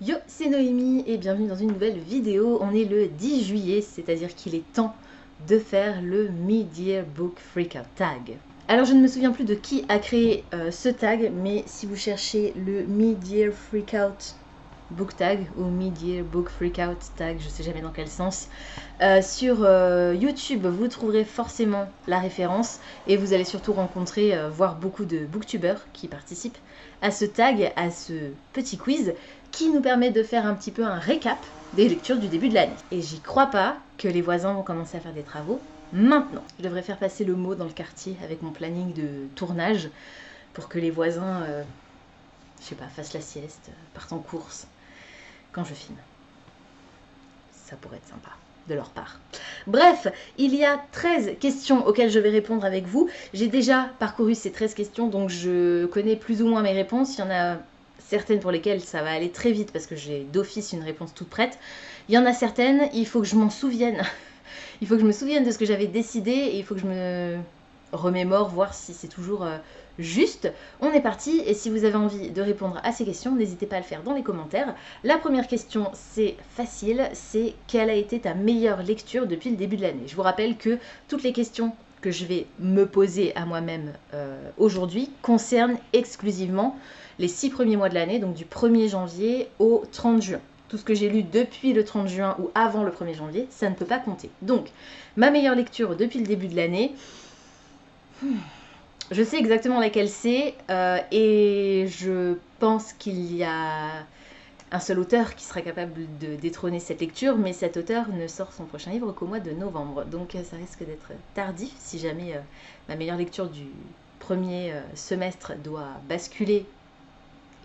Yo, c'est Noémie et bienvenue dans une nouvelle vidéo. On est le 10 juillet, c'est-à-dire qu'il est temps de faire le Mid-Year Book Freakout Tag. Alors je ne me souviens plus de qui a créé ce tag, mais si vous cherchez le Mid-Year Freakout Book Tag ou Mid-Year Book Freakout Tag, je sais jamais dans quel sens, sur YouTube, vous trouverez forcément la référence et vous allez surtout rencontrer, voir beaucoup de booktubeurs qui participent à ce tag, à ce petit quiz qui nous permet de faire un petit peu un récap des lectures du début de l'année. Et j'y crois pas que les voisins vont commencer à faire des travaux maintenant. Je devrais faire passer le mot dans le quartier avec mon planning de tournage pour que les voisins, je sais pas, fassent la sieste, partent en course quand je filme. Ça pourrait être sympa de leur part. Bref, il y a 13 questions auxquelles je vais répondre avec vous. J'ai déjà parcouru ces 13 questions, donc je connais plus ou moins mes réponses. Il y en a certaines pour lesquelles ça va aller très vite parce que j'ai d'office une réponse toute prête. Il y en a certaines, il faut que je m'en souvienne. Il faut que je me souvienne de ce que j'avais décidé et il faut que je me remémore, voir si c'est toujours juste. On est parti et si vous avez envie de répondre à ces questions, n'hésitez pas à le faire dans les commentaires. La première question, c'est facile, c'est quelle a été ta meilleure lecture depuis le début de l'année? Je vous rappelle que toutes les questions que je vais me poser à moi-même aujourd'hui concernent exclusivement les 6 premiers mois de l'année, donc du 1er janvier au 30 juin. Tout ce que j'ai lu depuis le 30 juin ou avant le 1er janvier, ça ne peut pas compter. Donc, ma meilleure lecture depuis le début de l'année, je sais exactement laquelle c'est et je pense qu'il y a un seul auteur qui sera capable de détrôner cette lecture, mais cet auteur ne sort son prochain livre qu'au mois de novembre. Donc ça risque d'être tardif si jamais ma meilleure lecture du premier semestre doit basculer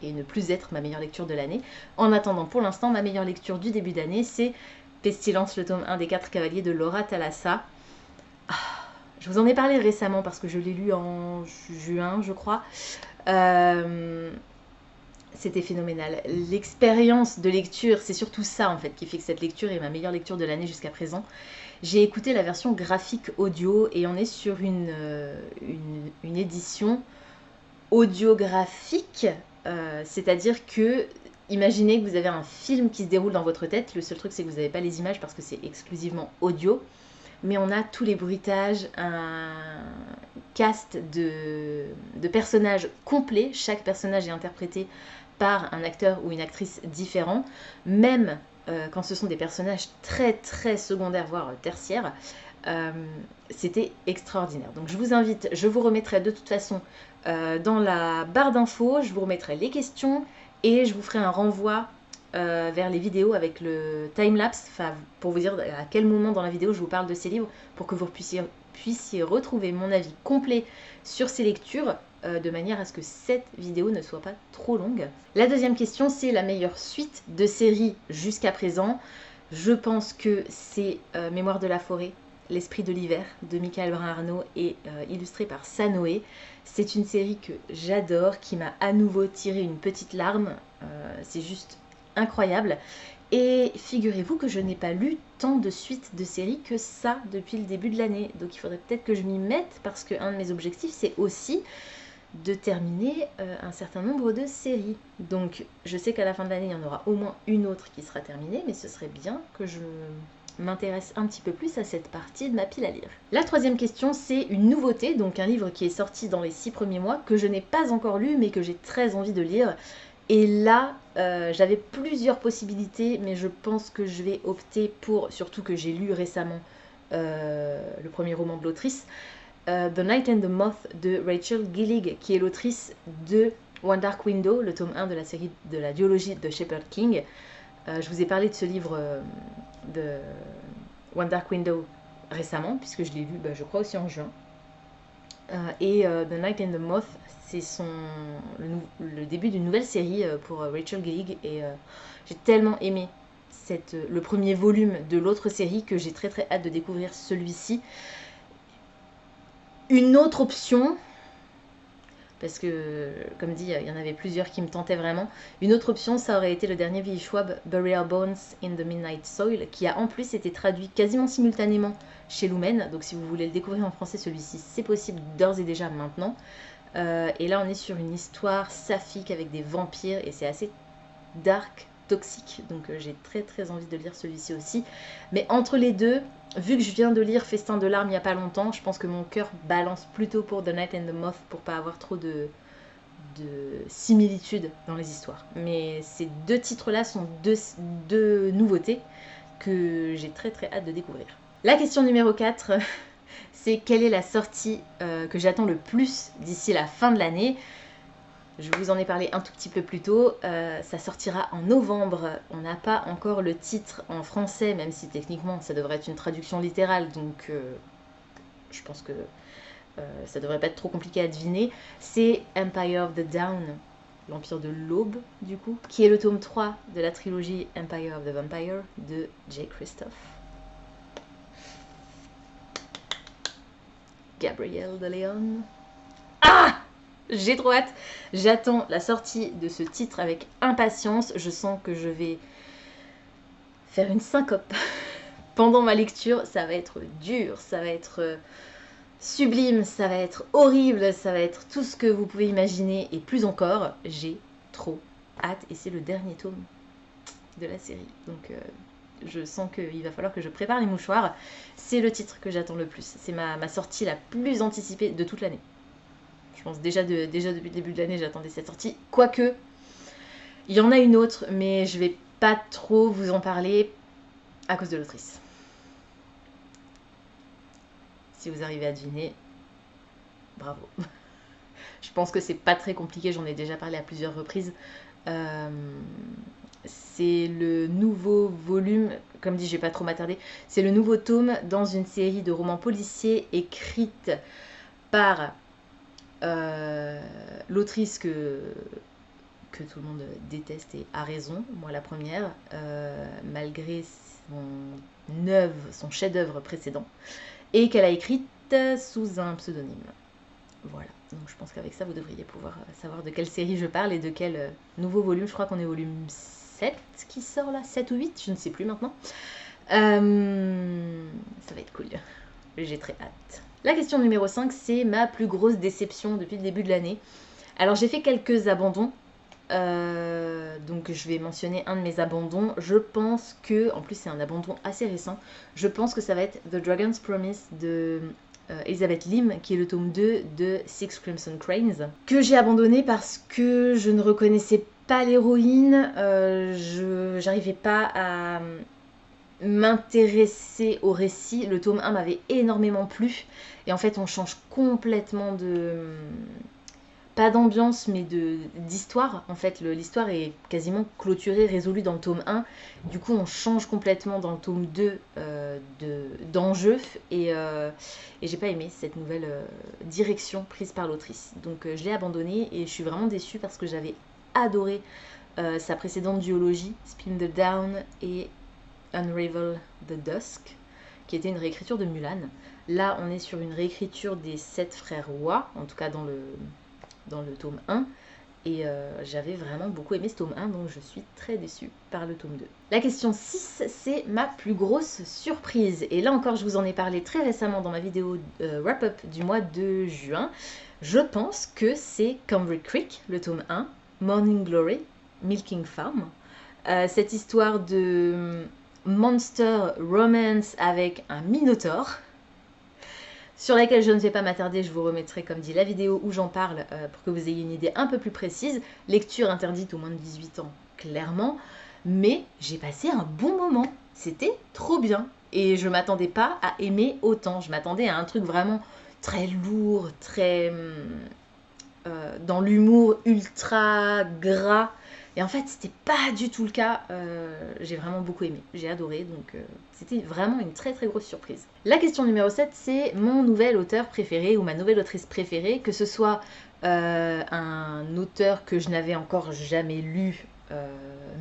et ne plus être ma meilleure lecture de l'année. En attendant, pour l'instant, ma meilleure lecture du début d'année, c'est Pestilence, le tome 1 des 4 cavaliers de Laura Thalassa. Je vous en ai parlé récemment parce que je l'ai lu en juin, je crois. C'était phénoménal. L'expérience de lecture, c'est surtout ça en fait qui fait que cette lecture est ma meilleure lecture de l'année jusqu'à présent. J'ai écouté la version graphique audio et on est sur une édition audiographique, c'est-à-dire que imaginez que vous avez un film qui se déroule dans votre tête, le seul truc c'est que vous n'avez pas les images parce que c'est exclusivement audio, mais on a tous les bruitages, un cast de personnages complets, chaque personnage est interprété par un acteur ou une actrice différent, même quand ce sont des personnages très très secondaires, voire tertiaires, c'était extraordinaire. Donc je vous invite, je vous remettrai de toute façon dans la barre d'infos, je vous remettrai les questions et je vous ferai un renvoi vers les vidéos avec le timelapse, pour vous dire à quel moment dans la vidéo je vous parle de ces livres, pour que vous puissiez retrouver mon avis complet sur ces lectures, de manière à ce que cette vidéo ne soit pas trop longue. La deuxième question, c'est la meilleure suite de série jusqu'à présent. Je pense que c'est Mémoire de la forêt, L'esprit de l'hiver de Michael Brun-Arnaud et illustré par Sanoé. C'est une série que j'adore, qui m'a à nouveau tiré une petite larme. C'est juste incroyable. Et figurez-vous que je n'ai pas lu tant de suites de séries que ça depuis le début de l'année. Donc il faudrait peut-être que je m'y mette parce qu'un de mes objectifs, c'est aussi de terminer un certain nombre de séries. Donc je sais qu'à la fin de l'année, il y en aura au moins une autre qui sera terminée, mais ce serait bien que je m'intéresse un petit peu plus à cette partie de ma pile à lire. La troisième question, c'est une nouveauté, donc un livre qui est sorti dans les 6 premiers mois, que je n'ai pas encore lu, mais que j'ai très envie de lire. Et là, j'avais plusieurs possibilités, mais je pense que je vais opter pour, surtout que j'ai lu récemment le premier roman de l'autrice, The Night and the Moth de Rachel Gillig, qui est l'autrice de One Dark Window, le tome 1 de la série de la duologie de Shepherd King. Je vous ai parlé de ce livre de One Dark Window récemment, puisque je l'ai lu, je crois aussi en juin. Et The Night and the Moth, c'est le début d'une nouvelle série pour Rachel Gillig, et j'ai tellement aimé le premier volume de l'autre série que j'ai très très hâte de découvrir celui-ci. Une autre option, parce que, comme dit, il y en avait plusieurs qui me tentaient vraiment. Une autre option, ça aurait été le dernier V.E. Schwab, Bury Our Bones in the Midnight Soil, qui a en plus été traduit quasiment simultanément chez Lumen. Donc si vous voulez le découvrir en français, celui-ci, c'est possible d'ores et déjà maintenant. Et là, on est sur une histoire saphique avec des vampires, et c'est assez dark toxique, donc j'ai très envie de lire celui-ci aussi. Mais entre les deux, vu que je viens de lire Festin de larmes il n'y a pas longtemps, je pense que mon cœur balance plutôt pour The Night and the Moth pour pas avoir trop de similitudes dans les histoires. Mais ces deux titres-là sont deux nouveautés que j'ai très hâte de découvrir. La question numéro 4, c'est quelle est la sortie que j'attends le plus d'ici la fin de l'année. Je vous en ai parlé un tout petit peu plus tôt, ça sortira en novembre. On n'a pas encore le titre en français, même si techniquement ça devrait être une traduction littérale, donc je pense que ça devrait pas être trop compliqué à deviner. C'est Empire of the Down, l'Empire de l'Aube du coup, qui est le tome 3 de la trilogie Empire of the Vampire de Jay Kristoff. Gabrielle de Leon. Ah! J'ai trop hâte. J'attends la sortie de ce titre avec impatience. Je sens que je vais faire une syncope pendant ma lecture. Ça va être dur, ça va être sublime, ça va être horrible, ça va être tout ce que vous pouvez imaginer et plus encore. J'ai trop hâte et c'est le dernier tome de la série. Donc je sens qu'il va falloir que je prépare les mouchoirs. C'est le titre que j'attends le plus. C'est ma sortie la plus anticipée de toute l'année. Je pense déjà depuis le début de l'année, j'attendais cette sortie. Quoique, il y en a une autre, mais je vais pas trop vous en parler à cause de l'autrice. Si vous arrivez à deviner, bravo. Je pense que c'est pas très compliqué, j'en ai déjà parlé à plusieurs reprises. C'est le nouveau volume, comme dit, je vais pas trop m'attarder, c'est le nouveau tome dans une série de romans policiers écrite par l'autrice que tout le monde déteste et a raison, moi la première, malgré son chef-d'œuvre précédent, et qu'elle a écrite sous un pseudonyme. Voilà, donc je pense qu'avec ça vous devriez pouvoir savoir de quelle série je parle et de quel nouveau volume. Je crois qu'on est au volume 7 qui sort là, 7 ou 8, je ne sais plus maintenant. Ça va être cool, j'ai très hâte. La question numéro 5, c'est ma plus grosse déception depuis le début de l'année. Alors j'ai fait quelques abandons, donc je vais mentionner un de mes abandons. Je pense que, en plus c'est un abandon assez récent, je pense que ça va être The Dragon's Promise de Elizabeth Lim, qui est le tome 2 de Six Crimson Cranes, que j'ai abandonné parce que je ne reconnaissais pas l'héroïne, j'arrivais pas à m'intéresser au récit. Le tome 1 m'avait énormément plu et en fait on change complètement pas d'ambiance mais d'histoire. En fait l'histoire est quasiment clôturée, résolue dans le tome 1, du coup on change complètement dans le tome 2 d'enjeu et j'ai pas aimé cette nouvelle direction prise par l'autrice, donc je l'ai abandonnée et je suis vraiment déçue parce que j'avais adoré sa précédente duologie Spin the Down et Unravel the Dusk, qui était une réécriture de Mulan. Là, on est sur une réécriture des 7 frères rois, en tout cas dans le tome 1. Et j'avais vraiment beaucoup aimé ce tome 1, donc je suis très déçue par le tome 2. La question 6, c'est ma plus grosse surprise. Et là encore, je vous en ai parlé très récemment dans ma vidéo wrap-up du mois de juin. Je pense que c'est Cambric Creek, le tome 1, Morning Glory, Milking Farm. Cette histoire de monster romance avec un minotaure, sur laquelle je ne vais pas m'attarder. Je vous remettrai, comme dit, la vidéo où j'en parle pour que vous ayez une idée un peu plus précise. Lecture interdite aux moins de 18 ans, clairement, mais j'ai passé un bon moment, c'était trop bien et je m'attendais pas à aimer autant. Je m'attendais à un truc vraiment très lourd, très dans l'humour ultra gras. Et en fait, c'était pas du tout le cas. J'ai vraiment beaucoup aimé. J'ai adoré. Donc, c'était vraiment une très grosse surprise. La question numéro 7, c'est mon nouvel auteur préféré ou ma nouvelle autrice préférée. Que ce soit un auteur que je n'avais encore jamais lu,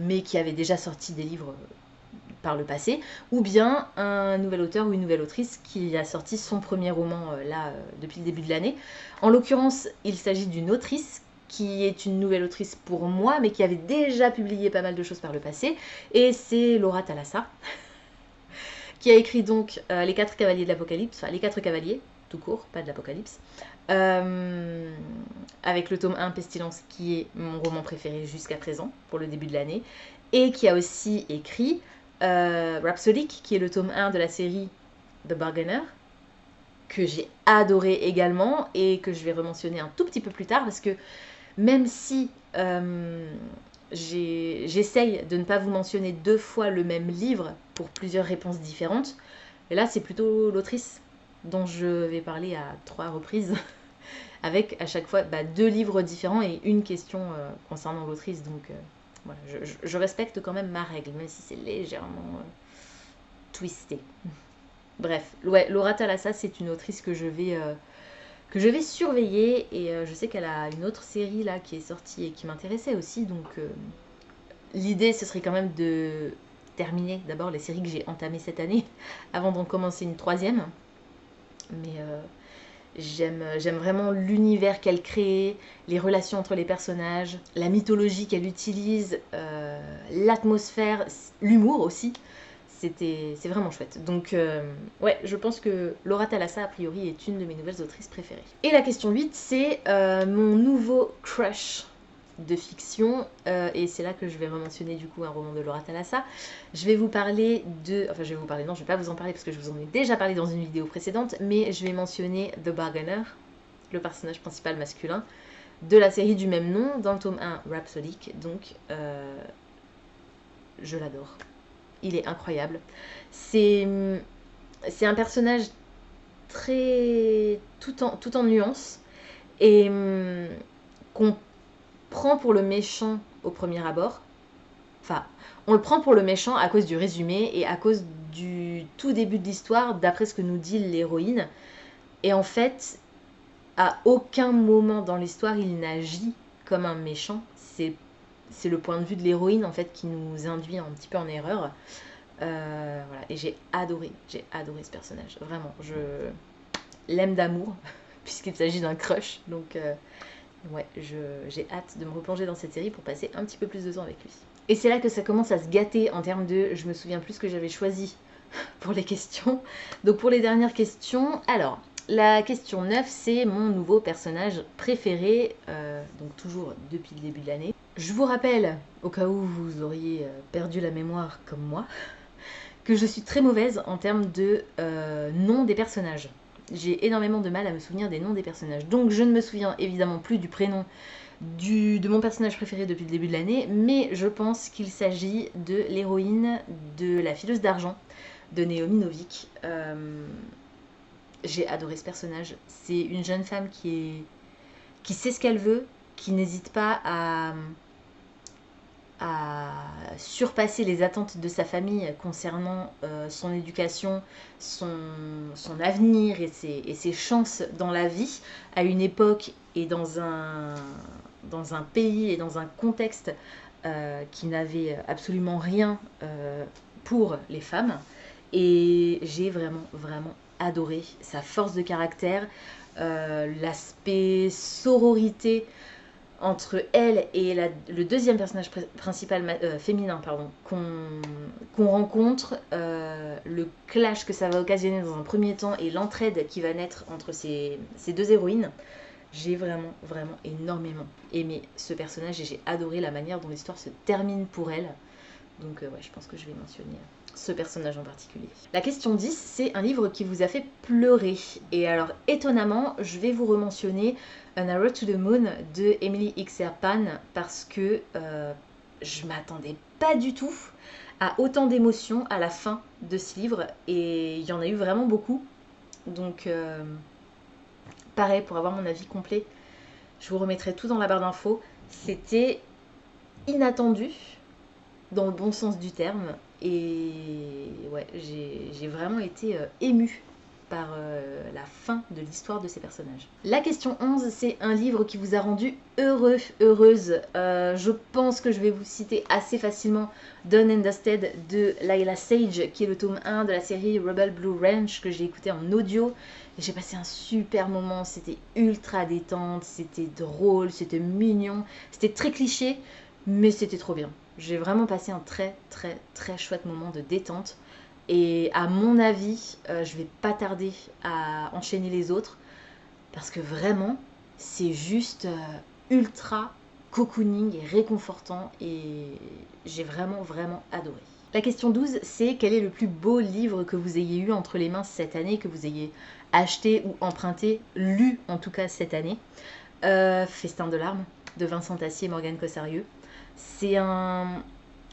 mais qui avait déjà sorti des livres par le passé, ou bien un nouvel auteur ou une nouvelle autrice qui a sorti son premier roman depuis le début de l'année. En l'occurrence, il s'agit d'une autrice qui est une nouvelle autrice pour moi, mais qui avait déjà publié pas mal de choses par le passé, et c'est Laura Thalassa, qui a écrit donc Les 4 cavaliers de l'Apocalypse, enfin Les 4 cavaliers, tout court, pas de l'Apocalypse, avec le tome 1 Pestilence, qui est mon roman préféré jusqu'à présent, pour le début de l'année, et qui a aussi écrit Rhapsodic, qui est le tome 1 de la série The Bargainer, que j'ai adoré également et que je vais rementionner un tout petit peu plus tard parce que même si j'essaye de ne pas vous mentionner 2 fois le même livre pour plusieurs réponses différentes, et là c'est plutôt l'autrice dont je vais parler à 3 reprises avec à chaque fois 2 livres différents et une question concernant l'autrice. Donc voilà, je respecte quand même ma règle, même si c'est légèrement twisté. Bref, ouais, Laura Thalassa, c'est une autrice que je vais surveiller et je sais qu'elle a une autre série là qui est sortie et qui m'intéressait aussi. Donc l'idée, ce serait quand même de terminer d'abord les séries que j'ai entamées cette année avant d'en commencer une 3e. Mais j'aime vraiment l'univers qu'elle crée, les relations entre les personnages, la mythologie qu'elle utilise, l'atmosphère, l'humour aussi. C'est vraiment chouette. Donc ouais, je pense que Laura Thalassa, a priori, est une de mes nouvelles autrices préférées. Et la question 8, c'est mon nouveau crush de fiction, et c'est là que je vais rementionner du coup un roman de Laura Thalassa. Je vais vous parler de... Enfin, je vais vous parler, non, je vais pas vous en parler parce que je vous en ai déjà parlé dans une vidéo précédente, mais je vais mentionner The Bargainer, le personnage principal masculin, de la série du même nom, dans le tome 1, Rhapsodic, donc je l'adore. Il est incroyable. C'est un personnage très... tout en nuances, et qu'on prend pour le méchant au premier abord. Enfin, on le prend pour le méchant à cause du résumé et à cause du tout début de l'histoire, d'après ce que nous dit l'héroïne. Et en fait, à aucun moment dans l'histoire, il n'agit comme un méchant. C'est le point de vue de l'héroïne, en fait, qui nous induit un petit peu en erreur. Voilà. Et j'ai adoré ce personnage. Vraiment, je l'aime d'amour, puisqu'il s'agit d'un crush. Donc... ouais, j'ai hâte de me replonger dans cette série pour passer un petit peu plus de temps avec lui. Et c'est là que ça commence à se gâter en termes de... Je me souviens plus ce que j'avais choisi pour les questions. Donc pour les dernières questions, alors, la question 9, c'est mon nouveau personnage préféré, donc toujours depuis le début de l'année. Je vous rappelle, au cas où vous auriez perdu la mémoire comme moi, que je suis très mauvaise en termes de nom des personnages. J'ai énormément de mal à me souvenir des noms des personnages. Donc je ne me souviens évidemment plus du prénom de mon personnage préféré depuis le début de l'année, mais je pense qu'il s'agit de l'héroïne de La Fileuse d'Argent, de Naomi Novik. J'ai adoré ce personnage. C'est une jeune femme qui sait ce qu'elle veut, qui n'hésite pas à surpasser les attentes de sa famille concernant son éducation, son avenir et ses chances dans la vie, à une époque et dans un pays et dans un contexte qui n'avait absolument rien pour les femmes. Et j'ai vraiment adoré sa force de caractère, l'aspect sororité entre elle et le deuxième personnage principal féminin qu'on rencontre, le clash que ça va occasionner dans un premier temps et l'entraide qui va naître entre ces 2 héroïnes. J'ai vraiment énormément aimé ce personnage et j'ai adoré la manière dont l'histoire se termine pour elle. Donc ouais, je pense que je vais mentionner ce personnage en particulier. La question 10, c'est un livre qui vous a fait pleurer. Et alors, étonnamment, je vais vous rementionner An Arrow to the Moon de Emily X. Pan parce que je m'attendais pas du tout à autant d'émotions à la fin de ce livre. Et il y en a eu vraiment beaucoup. Donc, pareil, pour avoir mon avis complet, je vous remettrai tout dans la barre d'infos. C'était inattendu, dans le bon sens du terme. Et ouais, j'ai vraiment été émue par la fin de l'histoire de ces personnages. La question 11, c'est un livre qui vous a rendu heureux, heureuse. Je pense que je vais vous citer assez facilement Done and Dusted de Layla Sage, qui est le tome 1 de la série Rebel Blue Ranch que j'ai écouté en audio. Et j'ai passé un super moment, c'était ultra détente, c'était drôle, c'était mignon, c'était très cliché, mais c'était trop bien. J'ai vraiment passé un très chouette moment de détente. Et à mon avis, je vais pas tarder à enchaîner les autres. Parce que vraiment, c'est juste ultra cocooning et réconfortant et j'ai vraiment adoré. La question 12, c'est quel est le plus beau livre que vous ayez eu entre les mains cette année, que vous ayez acheté ou emprunté, lu en tout cas cette année. Festin de larmes de Vincent Tassier et Morgane Cossarieux. C'est un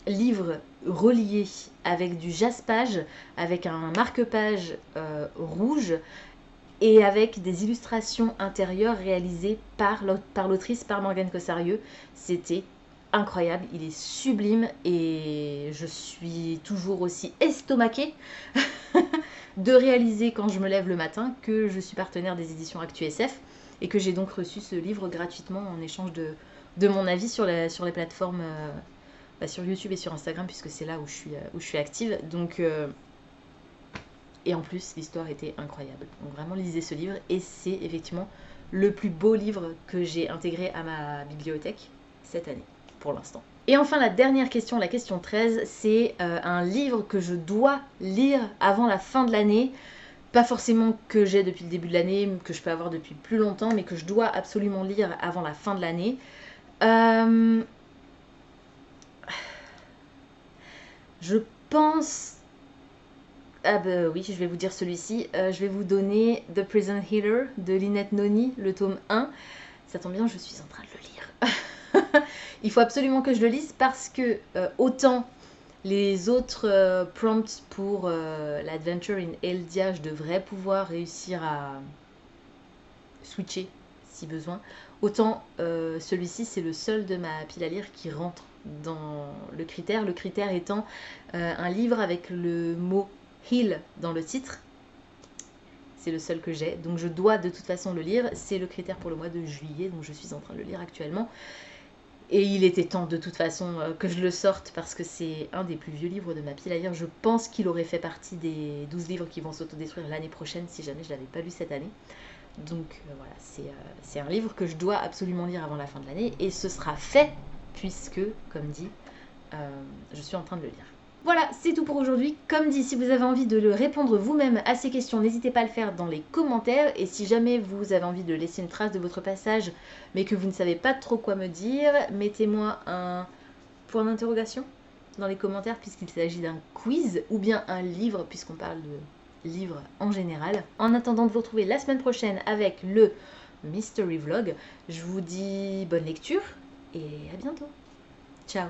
livre relié avec du jaspage, avec un marque-page rouge et avec des illustrations intérieures réalisées par l'autrice, par Morgane Cossarieux. C'était incroyable, il est sublime et je suis toujours aussi estomaquée de réaliser quand je me lève le matin que je suis partenaire des éditions ActuSF et que j'ai donc reçu ce livre gratuitement en échange de mon avis sur les plateformes, sur YouTube et sur Instagram puisque c'est là où je suis active. Donc, et en plus, l'histoire était incroyable. Donc vraiment, lisez ce livre et c'est effectivement le plus beau livre que j'ai intégré à ma bibliothèque cette année, pour l'instant. Et enfin, la dernière question, la question 13, c'est un livre que je dois lire avant la fin de l'année. Pas forcément que j'ai depuis le début de l'année, que je peux avoir depuis plus longtemps, mais que je dois absolument lire avant la fin de l'année. Je pense... Ah bah oui, je vais vous dire celui-ci. Je vais vous donner The Prison Healer de Lynette Noni, le tome 1. Ça tombe bien, je suis en train de le lire. Il faut absolument que je le lise parce que autant les autres prompts pour l'Adventure in Eldia, je devrais pouvoir réussir à switcher si besoin. Autant celui-ci, c'est le seul de ma pile à lire qui rentre dans le critère. Le critère étant un livre avec le mot heal dans le titre. C'est le seul que j'ai. Donc je dois de toute façon le lire. C'est le critère pour le mois de juillet. Donc je suis en train de le lire actuellement. Et il était temps de toute façon que je le sorte parce que c'est un des plus vieux livres de ma pile à lire. Je pense qu'il aurait fait partie des 12 livres qui vont s'autodétruire l'année prochaine si jamais je ne l'avais pas lu cette année. Donc voilà, c'est un livre que je dois absolument lire avant la fin de l'année et ce sera fait puisque, comme dit, je suis en train de le lire. Voilà, c'est tout pour aujourd'hui. Comme dit, si vous avez envie de répondre vous-même à ces questions, n'hésitez pas à le faire dans les commentaires. Et si jamais vous avez envie de laisser une trace de votre passage, mais que vous ne savez pas trop quoi me dire, mettez-moi un point d'interrogation dans les commentaires puisqu'il s'agit d'un quiz ou bien un livre puisqu'on parle de livres en général. En attendant de vous retrouver la semaine prochaine avec le Mystery Vlog, je vous dis bonne lecture et à bientôt. Ciao.